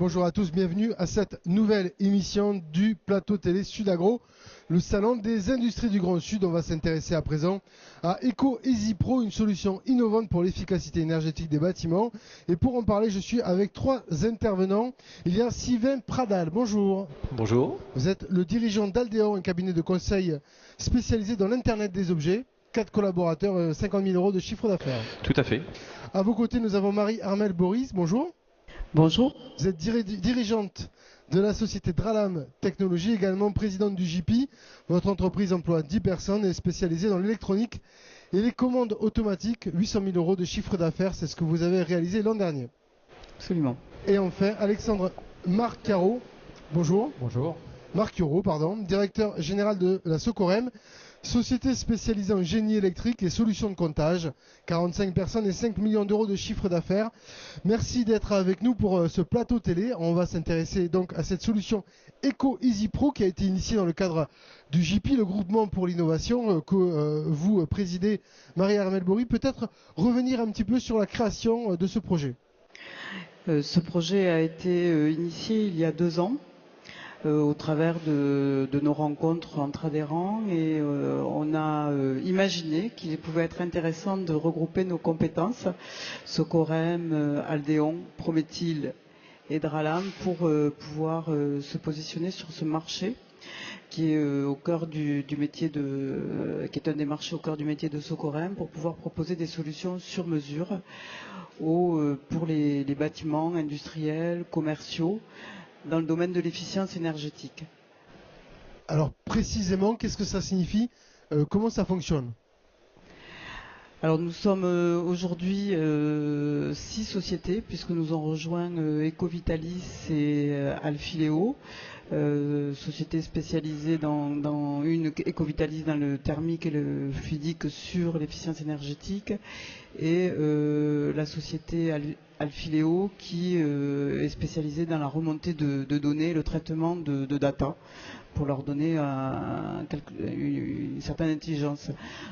bonjour à tous, bienvenue à cette nouvelle émission du plateau télé Sudagro, le salon des industries du Grand Sud. On va s'intéresser à présent à EcoEasy Pro, une solution innovante pour l'efficacité énergétique des bâtiments. Et pour en parler, je suis avec trois intervenants. Il y a Sylvain Pradal, bonjour. Bonjour. Vous êtes le dirigeant d'Aldeon, un cabinet de conseil spécialisé dans l'Internet des objets. 4 collaborateurs, 50 000 euros de chiffre d'affaires. Tout à fait. À vos côtés, nous avons Marie-Armelle Boris, bonjour. Bonjour. Vous êtes dirigeante de la société Dralam Technologies, également présidente du JP. Votre entreprise emploie 10 personnes et est spécialisée dans l'électronique et les commandes automatiques. 800 000 euros de chiffre d'affaires, c'est ce que vous avez réalisé l'an dernier. Absolument. Et enfin, Alexandre Marcaro, bonjour. Bonjour. Marcuro, pardon, directeur général de la Socorem, société spécialisée en génie électrique et solutions de comptage, 45 personnes et 5 millions d'euros de chiffre d'affaires. Merci d'être avec nous pour ce plateau télé. On va s'intéresser donc à cette solution EcoEasy Pro qui a été initiée dans le cadre du JP, le groupement pour l'innovation que vous présidez, Marie-Armelle Bory. Peut-être revenir un petit peu sur la création de ce projet. Ce projet a été initié il y a 2 ans. Au travers de nos rencontres entre adhérents et on a imaginé qu'il pouvait être intéressant de regrouper nos compétences, Socorem, Aldeon, Prométhyle et Dralam, pour pouvoir se positionner sur ce marché qui est au cœur du métier qui est un des marchés au cœur du métier de Socorem, pour pouvoir proposer des solutions sur mesure pour les bâtiments industriels, commerciaux, dans le domaine de l'efficience énergétique. Alors précisément, qu'est-ce que ça signifie? Comment ça fonctionne? Alors nous sommes aujourd'hui 6 sociétés, puisque nous ont rejoint Ecovitalis et Alfileo, société spécialisée dans une Ecovitalis dans le thermique et le fluidique sur l'efficience énergétique, et la société Alfileo qui est spécialisée dans la remontée de données, le traitement de data, pour leur donner une certaine intelligence.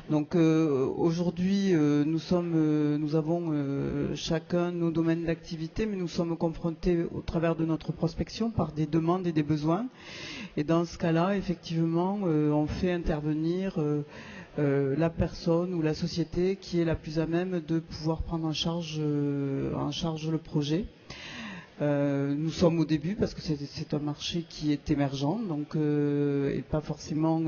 Donc aujourd'hui, nous avons chacun nos domaines d'activité, mais nous sommes confrontés au travers de notre prospection par des demandes et des besoins. Et dans ce cas-là, effectivement, on fait intervenir la personne ou la société qui est la plus à même de pouvoir prendre en charge le projet. Nous sommes au début parce que c'est un marché qui est émergent, donc et pas forcément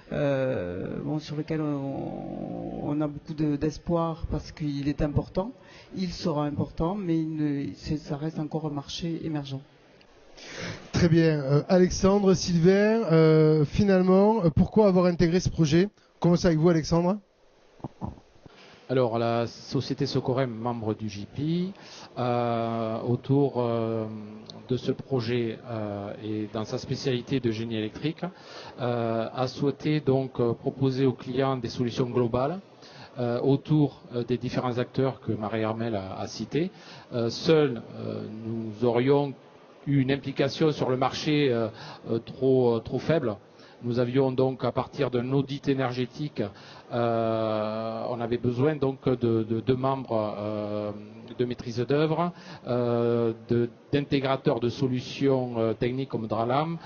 sur lequel on a beaucoup d'espoir parce qu'il est important. Il sera important, mais ça reste encore un marché émergent. Très bien. Alexandre, Sylvain, finalement, pourquoi avoir intégré ce projet? Commençons avec vous, Alexandre. Alors, la société Socorem, membre du JP, autour de ce projet et dans sa spécialité de génie électrique, a souhaité donc proposer aux clients des solutions globales autour des différents acteurs que Marie-Armelle a cités. Seuls, nous aurions eu une implication sur le marché trop faible. Nous avions donc, à partir d'un audit énergétique, on avait besoin donc de membres de maîtrise d'œuvre, d'intégrateurs de solutions techniques comme Dralam,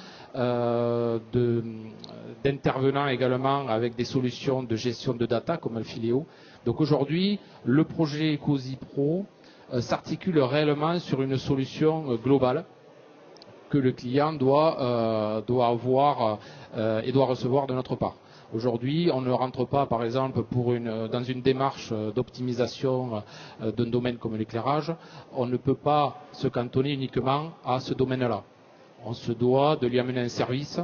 d'intervenants également avec des solutions de gestion de data comme Alfileo. Donc aujourd'hui, le projet EcoEasy Pro s'articule réellement sur une solution globale que le client doit avoir et doit recevoir de notre part. Aujourd'hui, on ne rentre pas, par exemple, dans une démarche d'optimisation d'un domaine comme l'éclairage. On ne peut pas se cantonner uniquement à ce domaine-là. On se doit de lui amener un service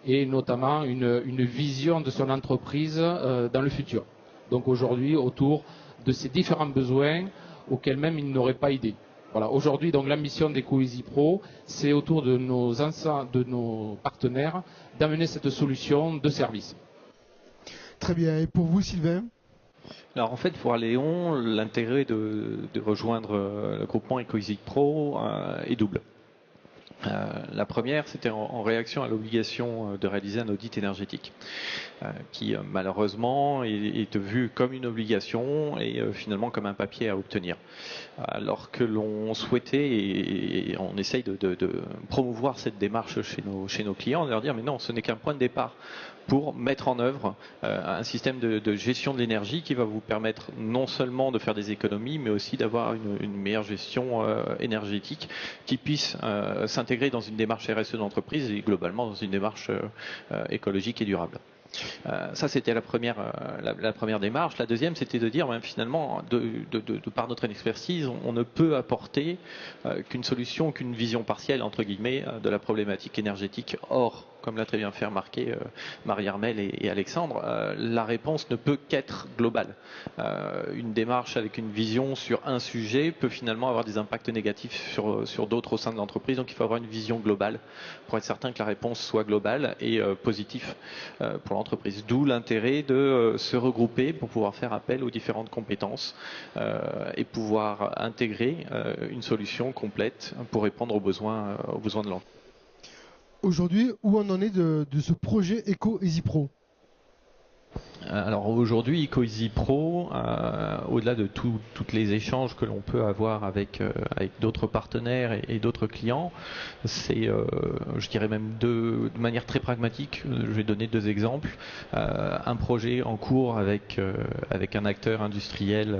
et notamment une vision de son entreprise dans le futur. Donc aujourd'hui, autour de ces différents besoins auxquels même il n'aurait pas idée. Voilà. Aujourd'hui, donc l'ambition d'EcoEasy Pro, c'est autour de nos partenaires d'amener cette solution de service. Très bien. Et pour vous, Sylvain? Alors en fait, pour Aldeon, l'intérêt de rejoindre le groupement EcoEasy Pro est double. La première, c'était en réaction à l'obligation de réaliser un audit énergétique, qui malheureusement est vu comme une obligation et finalement comme un papier à obtenir. Alors que l'on souhaitait, et on essaye de promouvoir cette démarche chez nos clients, de leur dire mais non, ce n'est qu'un point de départ pour mettre en œuvre un système de gestion de l'énergie qui va vous permettre non seulement de faire des économies, mais aussi d'avoir une meilleure gestion énergétique qui puisse s'intégrer dans une démarche RSE d'entreprise et globalement dans une démarche écologique et durable. Ça, c'était la première démarche. La deuxième, c'était de dire, finalement, de par notre expertise, on ne peut apporter qu'une solution, qu'une vision partielle, entre guillemets, de la problématique énergétique. Or, comme l'a très bien fait remarquer Marie-Armelle et Alexandre, la réponse ne peut qu'être globale. Une démarche avec une vision sur un sujet peut finalement avoir des impacts négatifs sur d'autres au sein de l'entreprise. Donc il faut avoir une vision globale pour être certain que la réponse soit globale et positive pour l'entreprise. D'où l'intérêt de se regrouper pour pouvoir faire appel aux différentes compétences et pouvoir intégrer une solution complète pour répondre aux besoins de l'entreprise. Aujourd'hui, où on en est de ce projet Eco Easy Pro? Alors aujourd'hui, EcoEasy Pro, au-delà de tous les échanges que l'on peut avoir avec d'autres partenaires et d'autres clients, c'est, je dirais même de manière très pragmatique, je vais donner deux exemples. Un projet en cours avec un acteur industriel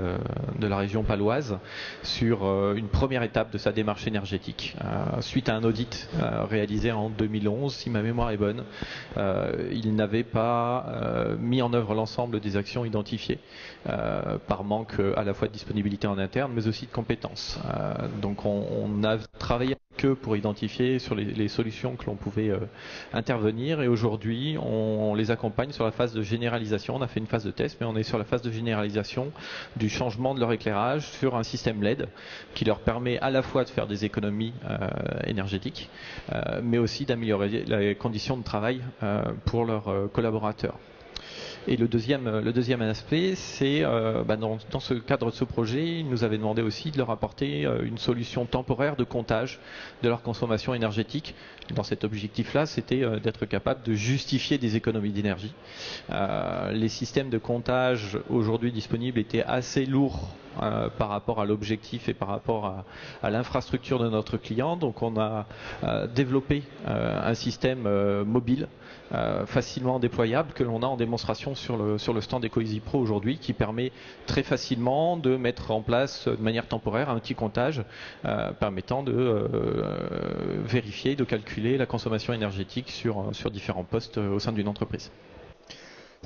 de la région paloise sur une première étape de sa démarche énergétique. Suite à un audit réalisé en 2011, si ma mémoire est bonne, il n'avait pas mis en œuvre l'ensemble des actions identifiées par manque à la fois de disponibilité en interne mais aussi de compétences. Donc on a travaillé avec eux pour identifier sur les solutions que l'on pouvait intervenir et aujourd'hui on les accompagne sur la phase de généralisation. On a fait une phase de test mais on est sur la phase de généralisation du changement de leur éclairage sur un système LED qui leur permet à la fois de faire des économies énergétiques mais aussi d'améliorer les conditions de travail pour leurs collaborateurs. Et le deuxième aspect, c'est dans ce cadre de ce projet, ils nous avaient demandé aussi de leur apporter une solution temporaire de comptage de leur consommation énergétique. Dans cet objectif-là, c'était d'être capable de justifier des économies d'énergie. Les systèmes de comptage aujourd'hui disponibles étaient assez lourds par rapport à l'objectif et par rapport à l'infrastructure de notre client. Donc on a développé un système mobile facilement déployable que l'on a en démonstration sur le stand EcoEasy Pro aujourd'hui qui permet très facilement de mettre en place de manière temporaire un petit comptage permettant de vérifier, de calculer la consommation énergétique sur différents postes au sein d'une entreprise.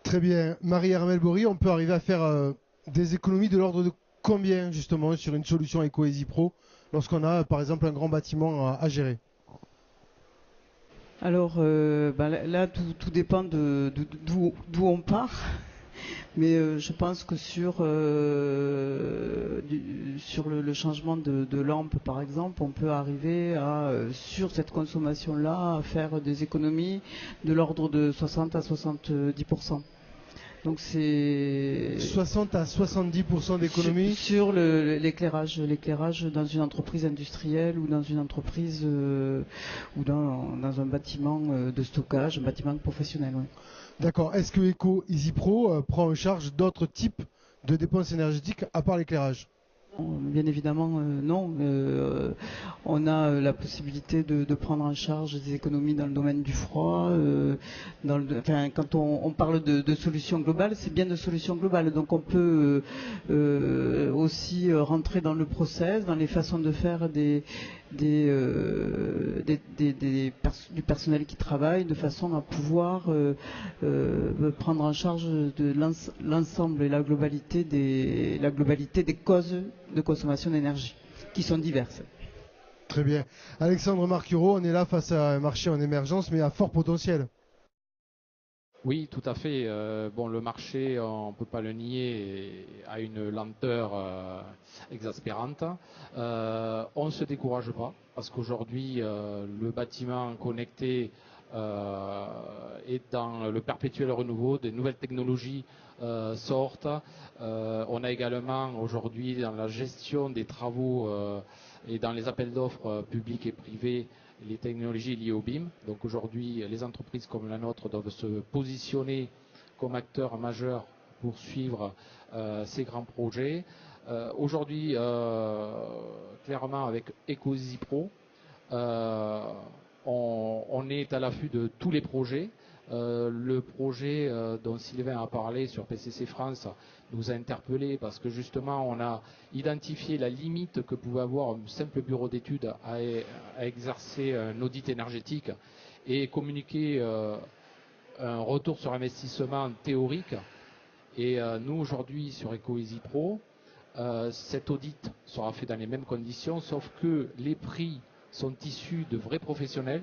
Très bien. Marie-Armelle Bory, on peut arriver à faire des économies de l'ordre de combien justement sur une solution EcoEasy Pro lorsqu'on a par exemple un grand bâtiment à gérer? Alors là, tout dépend d'où on part. Mais je pense que sur le changement de lampe, par exemple, on peut arriver sur cette consommation-là, à faire des économies de l'ordre de 60 à 70%. Donc c'est 60 à 70% d'économie sur l'éclairage dans une entreprise industrielle ou dans une entreprise ou dans un bâtiment de stockage, un bâtiment professionnel. Oui. D'accord. Est-ce que EcoEasy Pro prend en charge d'autres types de dépenses énergétiques à part l'éclairage? Bien évidemment, non. On a la possibilité de prendre en charge des économies dans le domaine du froid. Quand on parle de solutions globales, c'est bien de solutions globales. Donc on peut aussi rentrer dans le process, dans les façons de faire du personnel qui travaille, de façon à pouvoir prendre en charge de l'ensemble et la globalité des causes de consommation d'énergie, qui sont diverses. Très bien. Alexandre Marcuro, on est là face à un marché en émergence, mais à fort potentiel. Oui, tout à fait. Le marché, on ne peut pas le nier, a une lenteur exaspérante. On ne se décourage pas, parce qu'aujourd'hui, le bâtiment connecté est dans le perpétuel renouveau, des nouvelles technologies sortent. On a également aujourd'hui dans la gestion des travaux et dans les appels d'offres publics et privés les technologies liées au BIM. Donc aujourd'hui, les entreprises comme la nôtre doivent se positionner comme acteurs majeurs pour suivre ces grands projets. Aujourd'hui, clairement, avec Ecoeasy Pro, on est à l'affût de tous les projets. Le projet dont Sylvain a parlé sur PCC France nous a interpellés parce que justement on a identifié la limite que pouvait avoir un simple bureau d'études à exercer un audit énergétique et communiquer un retour sur investissement théorique. Et nous aujourd'hui sur Ecoeasy Pro, cet audit sera fait dans les mêmes conditions, sauf que les prix sont issus de vrais professionnels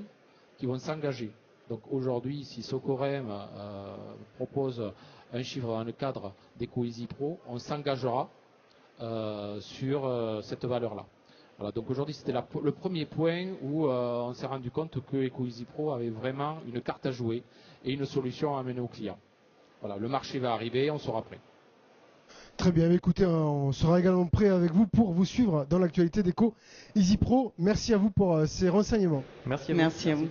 qui vont s'engager. Donc aujourd'hui, si Socorem propose un chiffre dans le cadre d'Ecoeasy Pro, on s'engagera sur cette valeur-là. Voilà, donc aujourd'hui, c'était le premier point où on s'est rendu compte que Ecoeasy Pro avait vraiment une carte à jouer et une solution à amener aux clients. Voilà, le marché va arriver, on sera prêt. Très bien, écoutez, on sera également prêt avec vous pour vous suivre dans l'actualité d'Ecoeasy Pro. Merci à vous pour ces renseignements. Merci à vous. Merci à vous.